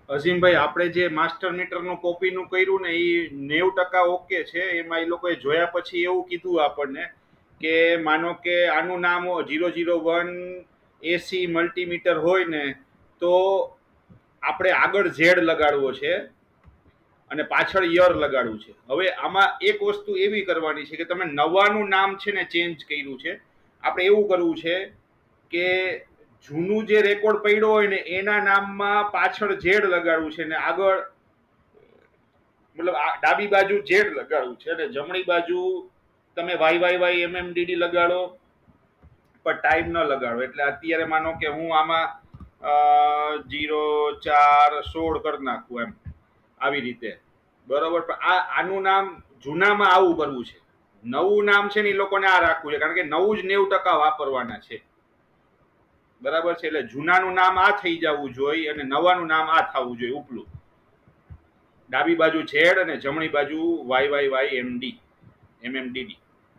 અઝીમભાઈ, આપણે જે માસ્ટર મીટરનું કોપીનું કર્યું ને એ 90% ઓકે છે. એમાં એ લોકોએ જોયા પછી એવું કીધું આપણને કે માનો કે આનું નામ 001 એસી મલ્ટીમીટર હોય ને તો આપણે આગળ ઝેડ લગાડવો છે અને પાછળ યર લગાડવું છે. હવે આમાં એક વસ્તુ એવી કરવાની છે કે તમે નવાનું નામ છે ને ચેન્જ કર્યું છે. આપણે એવું કરવું છે કે જૂનું જે રેકોર્ડ પડ્યો હોય ને એના નામમાં પાછળ ઝેડ લગાડવું છે ને આગળ મતલબ ડાબી બાજુ ઝેડ લગાડવું છે અને જમણી બાજુ તમે વાય વાય વાય MMDD લગાડો પણ ટાઈમ ન લગાડો. એટલે અત્યારે માનો કે હું આમાં 0416 કરી નાખું એમ, આવી રીતે. બરોબર. પણ આનું નામ જૂનામાં આવું કરવું છે, નવું નામ છે ને એ લોકોને આ રાખવું છે, કારણ કે નવું જ 90% વાપરવાના છે. બરાબર છે. એટલે જૂનાનું નામ આ થઈ જવું જોઈએ અને નવાનું નામ આ થવું જોઈએ ઉપલું. ડાબી બાજુ ઝેડ અને જમણી બાજુ YYYMD MMDD.